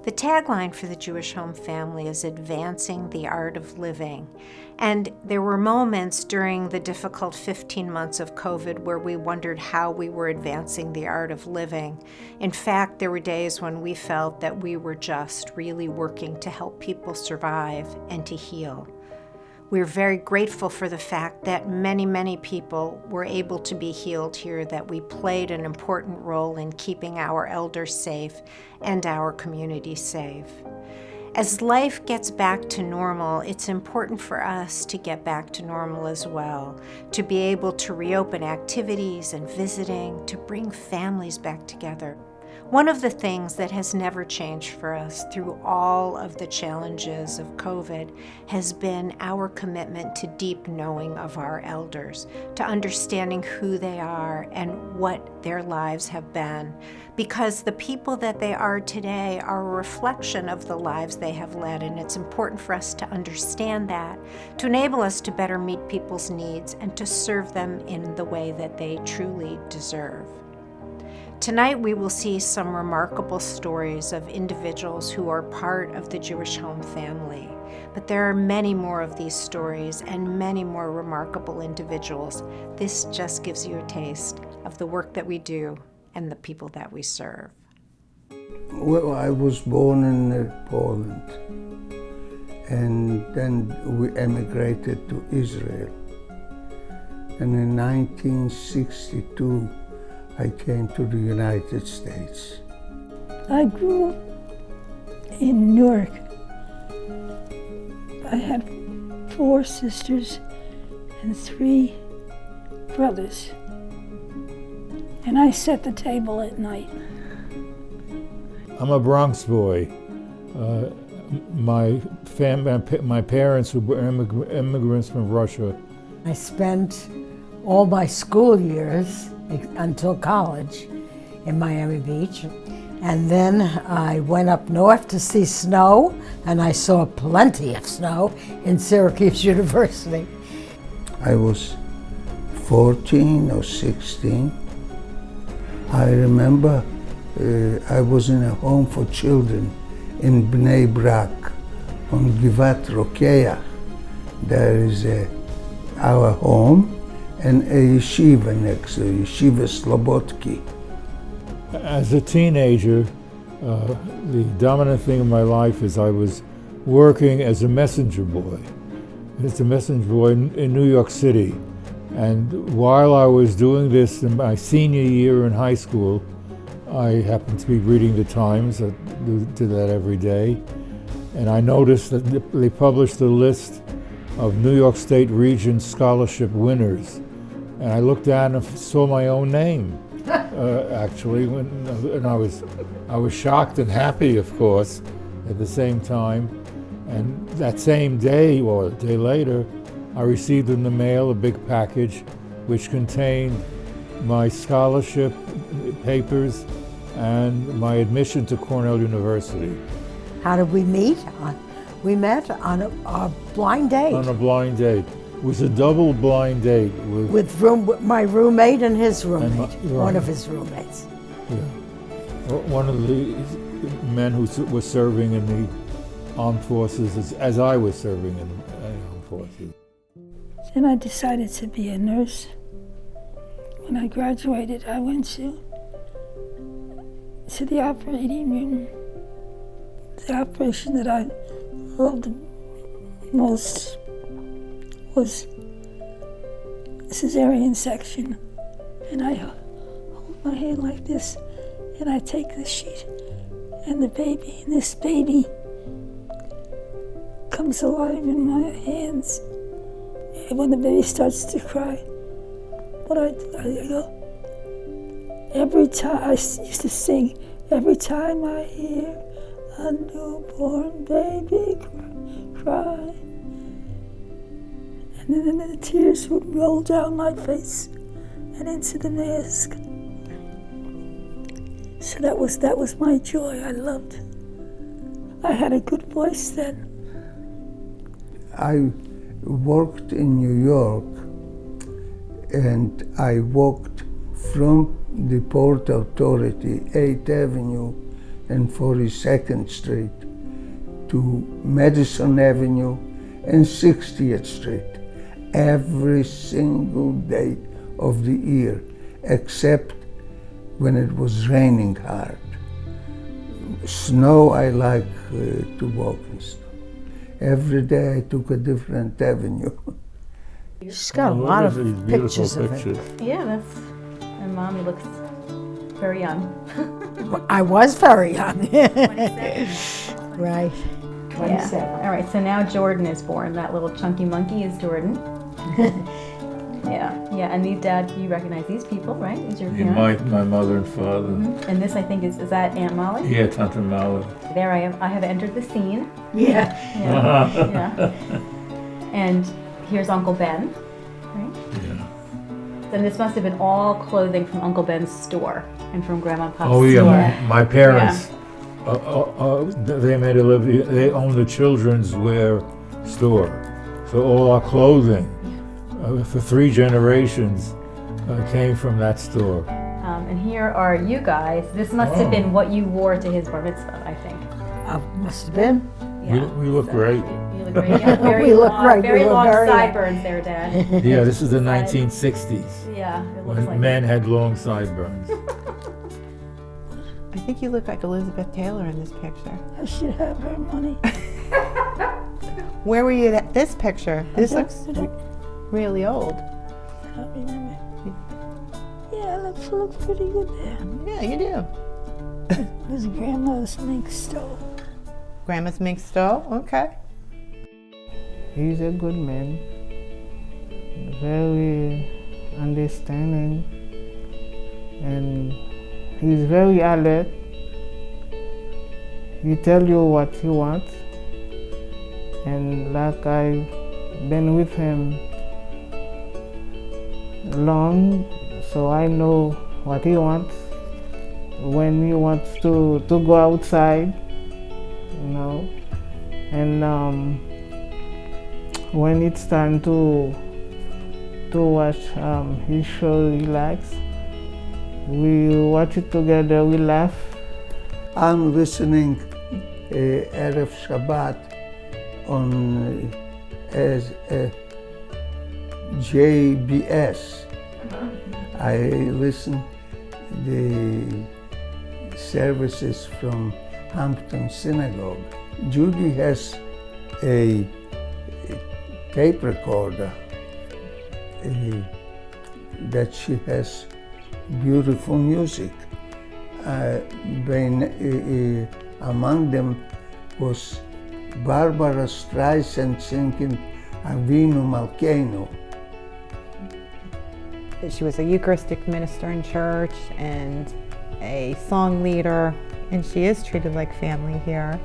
The tagline for the Jewish Home Family is advancing the art of living. And there were moments during the difficult 15 months of COVID where we wondered how we were advancing the art of living. In fact, there were days when we felt that we were just really working to help people survive and to heal. We're very grateful for the fact that many people were able to be healed here, that we played an important role in keeping our elders safe and our community safe. As life gets back to normal, it's important for us to get back to normal as well, to be able to reopen activities and visiting, to bring families back together. One of the things that has never changed for us through all of the challenges of COVID has been our commitment to deep knowing of our elders, to understanding who they are and what their lives have been, because the people that they are today are a reflection of the lives they have led, and it's important for us to understand that, to enable us to better meet people's needs and to serve them in the way that they truly deserve. Tonight we will see some remarkable stories of individuals who are part of the Jewish Home Family. But there are many more of these stories and many more remarkable individuals. This just gives you a taste of the work that we do and the people that we serve. Well, I was born in Poland, and then we emigrated to Israel. And in 1962, I came to the United States. I grew up in Newark. I had 4 sisters and 3 brothers. And I set the table at night. I'm a Bronx boy. My parents were immigrants from Russia. I spent all my school years until college in Miami Beach. And then I went up north to see snow, and I saw plenty of snow in Syracuse University. I was 14 or 16. I remember I was in a home for children in Bnei Brak on Givat Rokeach. There is our home and a yeshiva next to Yeshiva Slobodki. As a teenager, the dominant thing in my life is I was working as a messenger boy. As a messenger boy in New York City. And while I was doing this in my senior year in high school, I happened to be reading the Times. I do that every day. And I noticed that they published a list of New York State Region Scholarship winners. And I looked down and saw my own name, actually, and I was shocked and happy, of course, at the same time. And that same day, or a day later, I received in the mail a big package which contained my scholarship papers and my admission to Cornell University. How did we meet? We met on a blind date. On a blind date. It was a double blind date with my roommate and his roommate, one of his roommates. Yeah. One of the men who was serving in the armed forces as I was serving in the armed forces. Then I decided to be a nurse. When I graduated, I went to the operating room. The operation that I loved the most was a cesarean section. And I hold my hand like this, and I take the sheet and the baby, and this baby comes alive in my hands. And when the baby starts to cry, what I do, I go, every time, I used to sing, every time I hear a newborn baby cry. And then the tears would roll down my face and into the mask. So that was my joy. I loved. I had a good voice then. I worked in New York, and I walked from the Port Authority, 8th Avenue, and 42nd Street to Madison Avenue and 60th Street every single day of the year, except when it was raining hard. Snow, I like to walk in snow. Every day I took a different avenue. She's got a Look lot at of these beautiful pictures of pictures. it. Yeah, that's, my mom looks very young. I was very young. Right. Yeah. All right, so now Jordan is born. That little chunky monkey is Jordan. Yeah, and these, Dad, you recognize these people, right? These are your parents. My mother and father. And this, I think, is that Aunt Molly? Yeah, Tante Molly. There I am. I have entered the scene. Yeah. Yeah. And here's Uncle Ben, right? Yeah. And this must have been all clothing from Uncle Ben's store and from Grandma and Pop's Oh yeah, store. my parents, they made a living. They owned the children's wear store, so all our clothing for 3 generations came from that store. And here are you guys. This must have been what you wore to his bar mitzvah, I think. Must have been. We look great. You look great. Yeah, very We look long, great. Very We look long very- sideburns there, Dad. Yeah, this is the 1960s Yeah, it looks when like men had long sideburns. I think you look like Elizabeth Taylor in this picture. I should have her money. Where were you at this picture? This I looks don't really old. remember. Yeah, I look pretty good there. Yeah, you do. It was grandma's mink stove. Grandma's mink stove? Okay. He's a good man, very understanding, and he's very alert. He tell you what he wants, and like I've been with him long, so I know what he wants. When he wants to go outside, you know, and when it's time to watch his show he likes, we watch it together, we laugh. I'm listening Erev Shabbat on as JBS. I listen the services from Hampton Synagogue. Judy has a tape recorder that she has beautiful music. Among them was Barbara Streisand singing Avinu Malkeinu. She was a Eucharistic minister in church and a song leader, and she is treated like family here.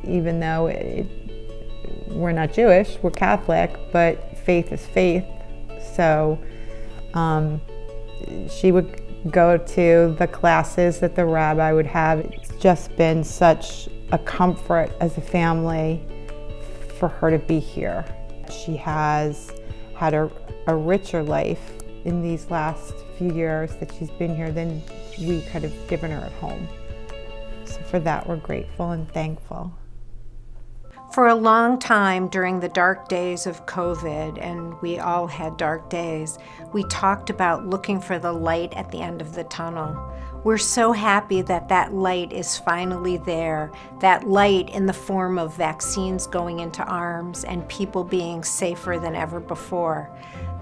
Even though we're not Jewish, we're Catholic, but faith is faith. So she would go to the classes that the rabbi would have. It's just been such a comfort as a family for her to be here. She has had a richer life in these last few years that she's been here than we could have given her at home. So for that, we're grateful and thankful. For a long time during the dark days of COVID, and we all had dark days, we talked about looking for the light at the end of the tunnel. We're so happy that that light is finally there, that light in the form of vaccines going into arms and people being safer than ever before.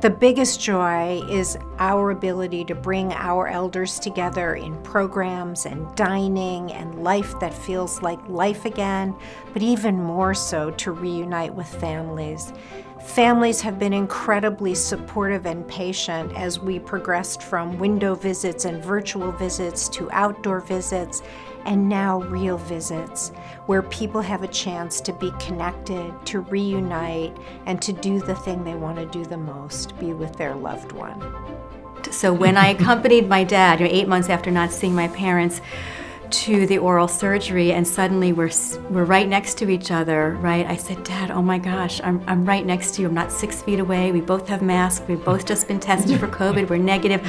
The biggest joy is our ability to bring our elders together in programs and dining and life that feels like life again, but even more so to reunite with families. Families have been incredibly supportive and patient as we progressed from window visits and virtual visits to outdoor visits and now real visits, where people have a chance to be connected, to reunite, and to do the thing they want to do the most, be with their loved one. So when I accompanied my dad, 8 months after not seeing my parents, to the oral surgery, and suddenly we're right next to each other, right? I said, Dad, oh my gosh, I'm right next to you. I'm not 6 feet away. We both have masks. We've both just been tested for COVID. We're negative.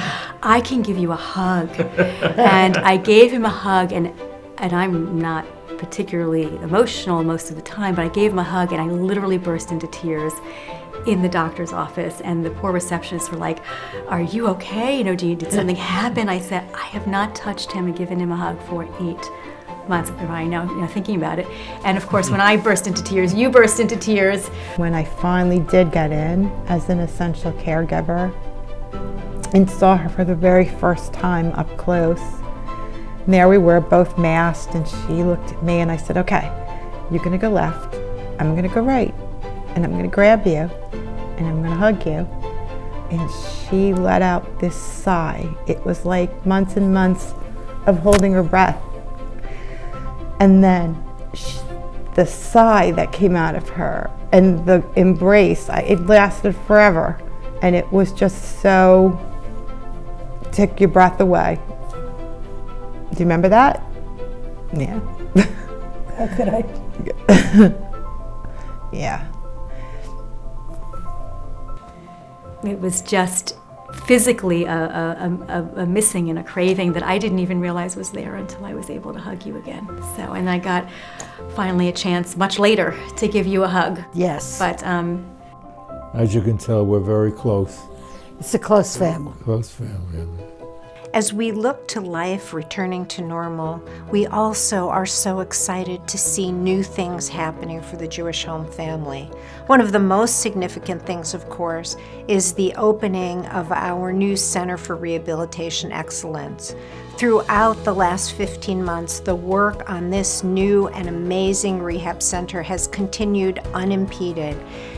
I can give you a hug. And I gave him a hug, and I'm not particularly emotional most of the time, but I gave him a hug, and I literally burst into tears in the doctor's office, and the poor receptionists were like, are you okay? You know, did something happen? I said, I have not touched him and given him a hug for 8 months. I know, thinking about it. And of course, when I burst into tears, you burst into tears. When I finally did get in as an essential caregiver and saw her for the very first time up close, and there we were, both masked, and she looked at me and I said, okay, you're gonna go left, I'm gonna go right, and I'm gonna grab you, and I'm gonna hug you. And she let out this sigh. It was like months and months of holding her breath. And then the sigh that came out of her and the embrace, it lasted forever. And it was just so, took your breath away. Do you remember that? Yeah. How could I? Yeah. It was just physically a missing and a craving that I didn't even realize was there until I was able to hug you again. So, and I got finally a chance much later to give you a hug. Yes. But As you can tell, we're very close. It's a close family. Close family. As we look to life returning to normal, we also are so excited to see new things happening for the Jewish Home family. One of the most significant things, of course, is the opening of our new Center for Rehabilitation Excellence. Throughout the last 15 months, the work on this new and amazing rehab center has continued unimpeded,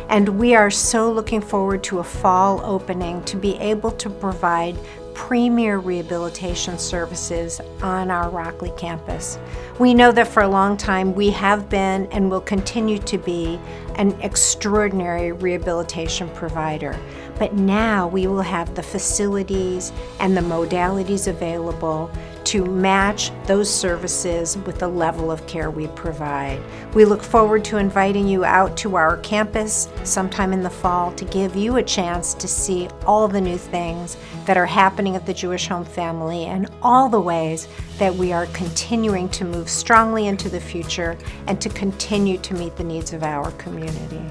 and we are so looking forward to a fall opening to be able to provide premier rehabilitation services on our Rockley campus. We know that for a long time we have been and will continue to be an extraordinary rehabilitation provider, but now we will have the facilities and the modalities available to match those services with the level of care we provide. We look forward to inviting you out to our campus sometime in the fall to give you a chance to see all the new things that are happening at the Jewish Home family and all the ways that we are continuing to move strongly into the future and to continue to meet the needs of our community.